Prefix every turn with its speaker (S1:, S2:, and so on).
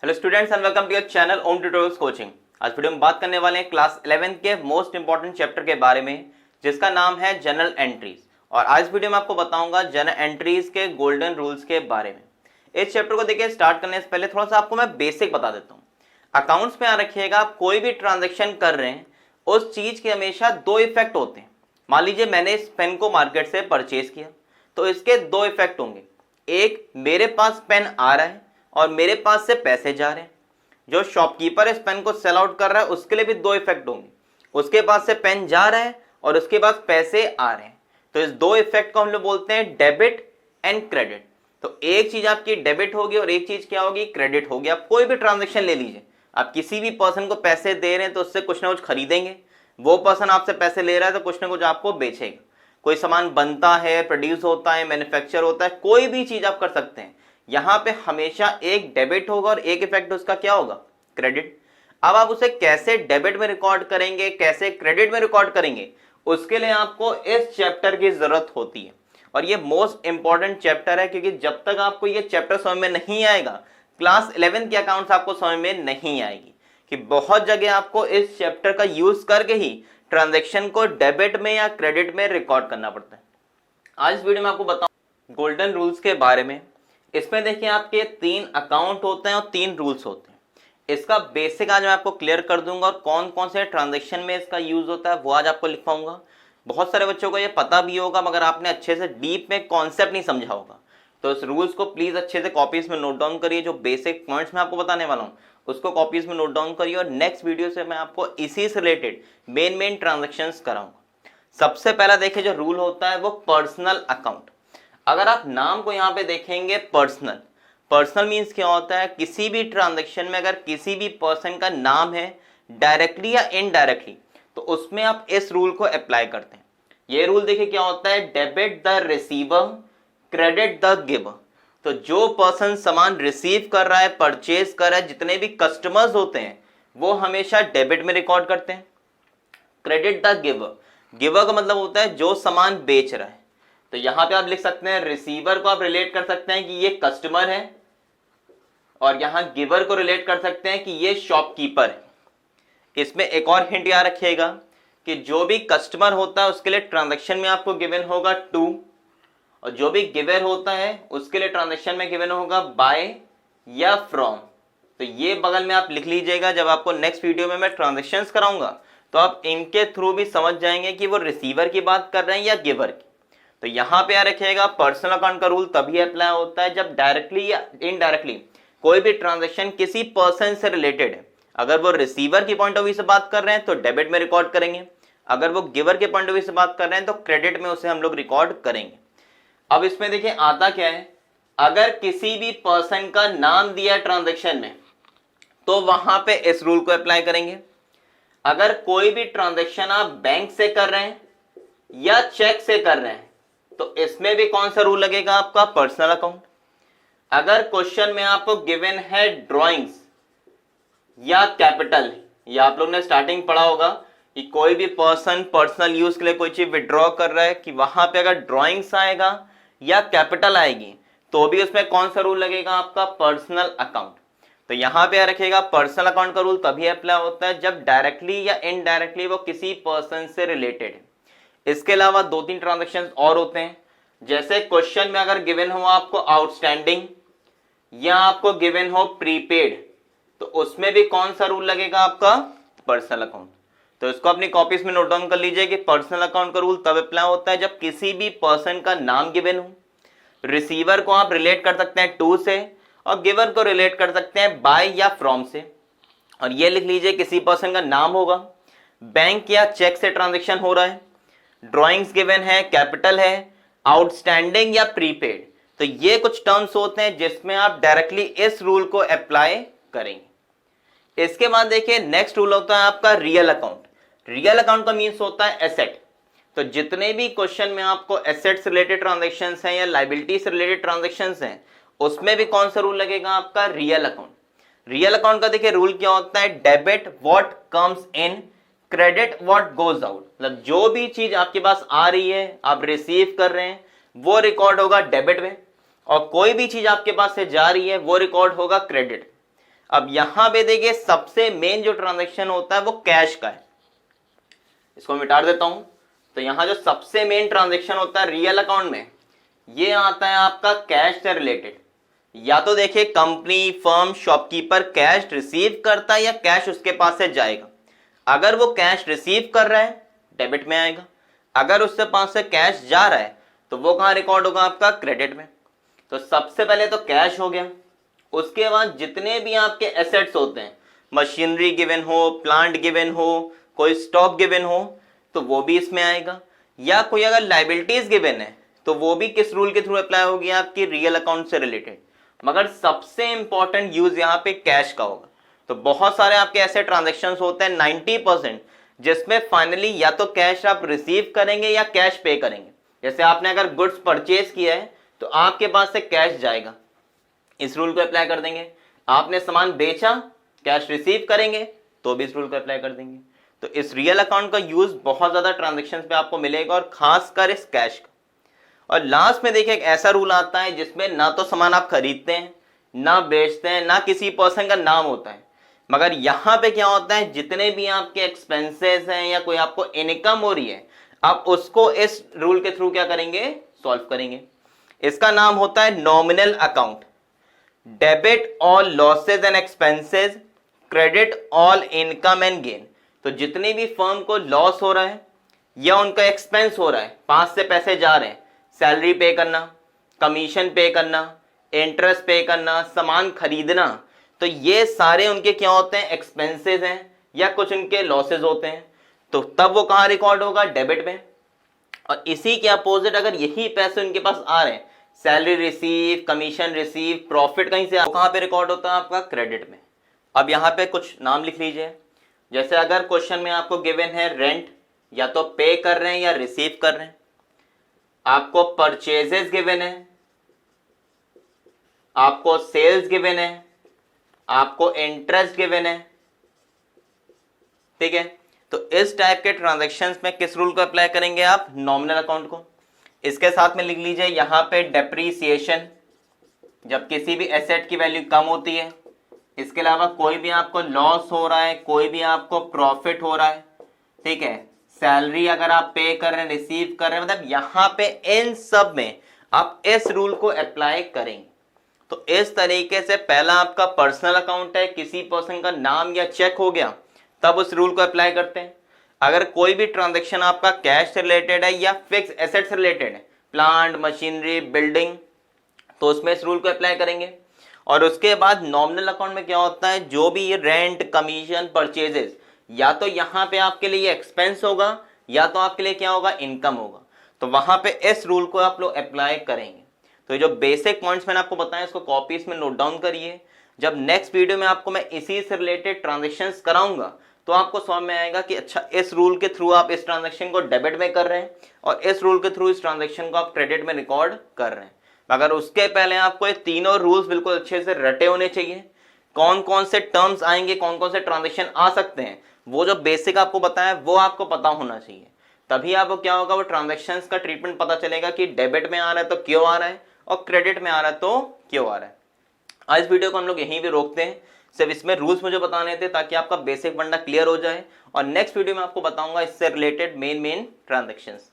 S1: Hello students and welcome to your channel Om tutorials coaching. आज video में बात करने वाले हैं क्लास 11th के मोस्ट इंपॉर्टेंट चैप्टर के बारे में, जिसका नाम है जनरल एंट्रीज। और आज वीडियो में आपको बताऊंगा जनरल एंट्रीज के गोल्डन रूल्स के बारे में। इस चैप्टर को देखिए स्टार्ट करने से पहले थोड़ा सा आपको मैं बेसिक बता देता हूँ। अकाउंट्स में यहाँ रखिएगा, आप कोई भी ट्रांजेक्शन कर रहे हैं उस चीज के हमेशा दो इफेक्ट होते हैं। मान लीजिए मैंने इस पेन को मार्केट से परचेज किया तो इसके दो इफेक्ट होंगे। एक, मेरे पास पेन आ रहा है और मेरे पास से पैसे जा रहे हैं। जो शॉपकीपर इस पेन को सेल आउट कर रहा है उसके लिए भी दो इफेक्ट होंगे। उसके पास से पेन जा रहा है और उसके पास पैसे आ रहे हैं। तो इस दो इफेक्ट को हम लोग बोलते हैं डेबिट एंड क्रेडिट। तो एक चीज आपकी डेबिट होगी और एक चीज क्या होगी, क्रेडिट होगी। आप कोई भी ट्रांजेक्शन ले लीजिए, आप किसी भी पर्सन को पैसे दे रहे हैं तो उससे कुछ ना कुछ खरीदेंगे। वो पर्सन आपसे पैसे ले रहा है तो कुछ ना कुछ आपको बेचेगा। कोई सामान बनता है, प्रोड्यूस होता है, मैन्युफैक्चर होता है, कोई भी चीज आप कर सकते हैं। यहां पे हमेशा एक डेबिट होगा और एक इफेक्ट उसका क्या होगा, क्रेडिट। अब आप उसे कैसे डेबिट में रिकॉर्ड करेंगे, कैसे क्रेडिट में रिकॉर्ड करेंगे, उसके लिए आपको इस चैप्टर की जरूरत होती है। और ये मोस्ट इंपॉर्टेंट चैप्टर है, क्योंकि जब तक आपको ये चैप्टर समझ में नहीं आएगा, क्लास 11 के अकाउंट्स आपको समझ में नहीं आएगी। कि बहुत जगह आपको इस चैप्टर का यूज करके ही ट्रांजेक्शन को डेबिट में या क्रेडिट में रिकॉर्ड करना पड़ता है। आज इस वीडियो में आपको बताऊं गोल्डन रूल्स के बारे में। इसमें देखिए आपके 3 अकाउंट होते हैं और 3 रूल्स होते हैं। इसका बेसिक आज मैं आपको क्लियर कर दूंगा और कौन कौन से ट्रांजेक्शन में इसका यूज होता है वो आज आपको लिखवाऊंगा। बहुत सारे बच्चों को ये पता भी होगा, मगर आपने अच्छे से डीप में कॉन्सेप्ट नहीं समझा होगा। तो इस रूल्स को प्लीज अच्छे से कॉपीज में नोट डाउन करिए। जो बेसिक पॉइंट्स मैं आपको बताने वाला हूँ उसको कॉपीज में नोट डाउन करिए, और नेक्स्ट वीडियो से मैं आपको इसी से रिलेटेड मेन ट्रांजेक्शन कराऊंगा। सबसे पहला देखिए जो रूल होता है वो पर्सनल अकाउंट। अगर आप नाम को यहाँ पे देखेंगे पर्सनल, पर्सनल मीन्स क्या होता है, किसी भी ट्रांजैक्शन में अगर किसी भी पर्सन का नाम है डायरेक्टली या इनडायरेक्टली, तो उसमें आप इस रूल को अप्लाई करते हैं। ये रूल देखिए क्या होता है, debit the receiver, credit the giver. तो जो पर्सन सामान रिसीव कर रहा है, परचेज कर रहा है, जितने भी कस्टमर्स होते हैं वो हमेशा डेबिट में रिकॉर्ड करते हैं। क्रेडिट द गिवर, गिवर का मतलब होता है जो सामान बेच रहा है। तो यहां पे आप लिख सकते हैं रिसीवर को आप रिलेट कर सकते हैं कि ये कस्टमर है, और यहां गिवर को रिलेट कर सकते हैं कि ये शॉपकीपर है। इसमें एक और हिंट याद रखिएगा कि जो भी कस्टमर होता है उसके लिए ट्रांजैक्शन में आपको गिवन होगा टू, और जो भी गिवर होता है उसके लिए ट्रांजैक्शन में गिवन होगा बाय या फ्रॉम। तो ये बगल में आप लिख लीजिएगा। जब आपको नेक्स्ट वीडियो में मैं ट्रांजैक्शंस कराऊंगा तो आप इनके थ्रू भी समझ जाएंगे कि वो रिसीवर की बात कर रहे हैं या गिवर की। तो यहां पे याद रखिएगा पर्सनल अकाउंट का रूल तभी अप्लाई होता है जब डायरेक्टली या इनडायरेक्टली कोई भी ट्रांजैक्शन किसी पर्सन से रिलेटेड है। अगर वो रिसीवर की पॉइंट ऑफ व्यू से बात कर रहे हैं तो डेबिट में रिकॉर्ड करेंगे, अगर वो गिवर के पॉइंट ऑफ व्यू से बात कर रहे हैं तो क्रेडिट में उसे हम लोग रिकॉर्ड करेंगे। अब इसमें देखिए आता क्या है, अगर किसी भी पर्सन का नाम दिया ट्रांजेक्शन में तो वहां पे इस रूल को अप्लाई करेंगे। अगर कोई भी ट्रांजेक्शन आप बैंक से कर रहे हैं या चेक से कर रहे हैं तो इसमें भी कौन सा रूल लगेगा, आपका पर्सनल अकाउंट। अगर क्वेश्चन में आपको गिवन है ड्राइंग्स या कैपिटल, या आप लोग ने स्टार्टिंग पढ़ा होगा कि कोई भी पर्सन पर्सनल यूज के लिए कोई चीज विड्रॉ कर रहा है, कि वहां पे अगर ड्राइंग्स आएगा या कैपिटल आएगी तो भी उसमें कौन सा रूल लगेगा, आपका पर्सनल अकाउंट। तो यहां पे रखिएगा पर्सनल अकाउंट का रूल तभी अप्लाई होता है जब डायरेक्टली या इनडायरेक्टली वो किसी पर्सन से रिलेटेड है। इसके अलावा 2-3 ट्रांजैक्शंस और होते हैं। जैसे क्वेश्चन में अगर गिवन हो आपको आउटस्टैंडिंग या आपको गिवन हो प्रीपेड, तो उसमें भी कौन सा रूल लगेगा, आपका पर्सनल अकाउंट। तो इसको अपनी कॉपीज में नोट डाउन कर लीजिए कि पर्सनल अकाउंट का रूल तब अप्लाई होता है जब किसी भी पर्सन का नाम गिवन हो। रिसीवर को आप रिलेट कर सकते हैं टू से, और गिवर को रिलेट कर सकते हैं बाय या फ्रॉम से। और ये लिख लीजिए किसी पर्सन का नाम होगा, बैंक या चेक से ट्रांजेक्शन हो रहा है, ड्राइंग्स गिवन है, कैपिटल है, आउटस्टैंडिंग या प्रीपेड। तो ये कुछ टर्म्स होते हैं जिसमें आप डायरेक्टली इस रूल को अप्लाई करेंगे। इसके बाद देखिए नेक्स्ट रूल होता है आपका रियल अकाउंट। रियल अकाउंट का मीन्स होता है एसेट। तो जितने भी क्वेश्चन में आपको एसेट से रिलेटेड ट्रांजेक्शंस हैं या लायबिलिटी से रिलेटेड ट्रांजेक्शंस हैं उसमें भी कौन सा रूल लगेगा, आपका रियल अकाउंट। रियल अकाउंट का देखिए रूल क्या होता है, debit what comes in, credit what goes out. मतलब जो भी चीज आपके पास आ रही है, आप रिसीव कर रहे हैं, वो रिकॉर्ड होगा डेबिट में, और कोई भी चीज आपके पास से जा रही है वो रिकॉर्ड होगा क्रेडिट। अब यहां पे देखिए सबसे मेन जो ट्रांजैक्शन होता है वो कैश का है, इसको मिटा देता हूं। तो यहां जो सबसे मेन ट्रांजैक्शन होता है रियल अकाउंट में, ये आता है आपका कैश से रिलेटेड। या तो देखिए company, firm, shopkeeper cash receive करता है या कैश उसके पास से जाएगा। अगर वो कैश रिसीव कर रहा है डेबिट में आएगा, अगर उसके पास से कैश जा रहा है तो वो कहां रिकॉर्ड होगा, आपका क्रेडिट में। तो सबसे पहले तो कैश हो गया, उसके बाद जितने भी आपके एसेट्स होते हैं, मशीनरी गिवन हो, प्लांट गिवन हो, कोई स्टॉक गिवन हो, तो वो भी इसमें आएगा। या कोई अगर लाइबिलिटीज गिवन है तो वो भी किस रूल के थ्रू अप्लाई होगी, आपकी रियल अकाउंट से रिलेटेड। मगर सबसे इंपॉर्टेंट यूज यहाँ पे कैश का होगा। तो बहुत सारे आपके ऐसे ट्रांजेक्शन होते हैं 90%, जिसमें फाइनली या तो कैश आप रिसीव करेंगे या कैश पे करेंगे। जैसे आपने अगर गुड्स परचेज किया है तो आपके पास से कैश जाएगा, इस रूल को अप्लाई कर देंगे। आपने सामान बेचा, कैश रिसीव करेंगे तो भी इस रूल को अप्लाई कर देंगे। तो इस रियल अकाउंट का यूज बहुत ज्यादा ट्रांजेक्शन पे आपको मिलेगा, और खासकर इस कैश का। और लास्ट में देखिए एक ऐसा रूल आता है जिसमें ना तो सामान आप खरीदते हैं, ना बेचते हैं, ना किसी पर्सन का नाम होता है। मगर यहां पे क्या होता है, जितने भी आपके एक्सपेंसेस हैं या कोई आपको इनकम हो रही है, आप उसको इस रूल के थ्रू क्या करेंगे, सॉल्व करेंगे। इसका नाम होता है nominal account. Debit all losses and expenses, credit all income and gain. तो जितनी भी फर्म को लॉस हो रहा है या उनका एक्सपेंस हो रहा है, पास से पैसे जा रहे हैं, सैलरी पे करना, कमीशन पे करना, इंटरेस्ट पे करना, सामान खरीदना, तो ये सारे उनके क्या होते हैं, एक्सपेंसेस हैं या कुछ उनके लॉसेज होते हैं। तो तब वो कहां रिकॉर्ड होगा, डेबिट में। और इसी के अपोजिट अगर यही पैसे उनके पास आ रहे हैं, salary receive, commission receive, profit कहीं से, कहां पे रिकॉर्ड होता है, आपका क्रेडिट में। अब यहां पे कुछ नाम लिख लीजिए। जैसे अगर क्वेश्चन में आपको गिवन है रेंट, या तो पे कर रहे हैं या रिसीव कर रहे हैं। आपको परचेजेस गिवन है, आपको सेल्स गिवन है, आपको इंटरेस्ट गिवन है, ठीक है। तो इस टाइप के ट्रांजैक्शंस में किस रूल को अप्लाई करेंगे आप, नॉमिनल अकाउंट को। इसके साथ में लिख लीजिए यहां पे डेप्रीसिएशन, जब किसी भी एसेट की वैल्यू कम होती है। इसके अलावा कोई भी आपको लॉस हो रहा है, कोई भी आपको प्रॉफिट हो रहा है, ठीक है। सैलरी अगर आप पे कर रहे हैं, रिसीव कर रहे हैं, मतलब यहां पे इन सब में आप इस रूल को अप्लाई करेंगे। तो इस तरीके से पहला आपका पर्सनल अकाउंट है, किसी पर्सन का नाम या चेक हो गया, तब उस रूल को अप्लाई करते हैं। अगर कोई भी ट्रांजैक्शन आपका कैश से रिलेटेड है या फिक्स एसेट से रिलेटेड है, प्लांट, मशीनरी, बिल्डिंग, तो उसमें इस रूल को अप्लाई करेंगे। और उसके बाद नॉमिनल अकाउंट में क्या होता है, जो भी ये रेंट, कमीशन, परचेजेस, या तो यहां पे आपके लिए एक्सपेंस होगा या तो आपके लिए क्या होगा, इनकम होगा। तो वहां पे इस रूल को आप लोग अप्लाई करेंगे। तो ये जो बेसिक पॉइंट्स मैंने आपको बताया, इसको कॉपीज में नोट डाउन करिए। जब नेक्स्ट वीडियो में आपको मैं इसी से रिलेटेड ट्रांजेक्शन्स कराऊंगा तो आपको समझ में आएगा कि अच्छा इस रूल के थ्रू आप इस ट्रांजेक्शन को डेबिट में कर रहे हैं और इस रूल के थ्रू इस ट्रांजेक्शन को आप क्रेडिट में रिकॉर्ड कर रहे हैं। मगर उसके पहले आपको ये तीनों रूल्स बिल्कुल अच्छे से रटे होने चाहिए। कौन कौन से टर्म्स आएंगे, कौन कौन से ट्रांजेक्शन आ सकते हैं, वो जो बेसिक आपको बताया वो आपको पता होना चाहिए। तभी आपको क्या होगा, वो ट्रांजेक्शन्स का ट्रीटमेंट पता चलेगा कि डेबिट में आ रहा है तो क्यों आ रहा है और क्रेडिट में आ रहा है तो क्यों आ रहा है। आज वीडियो को हम लोग यहीं भी रोकते हैं। सिर्फ इसमें रूल्स मुझे बताने थे ताकि आपका बेसिक फंडा क्लियर हो जाए, और नेक्स्ट वीडियो में आपको बताऊंगा इससे रिलेटेड मेन ट्रांजेक्शंस।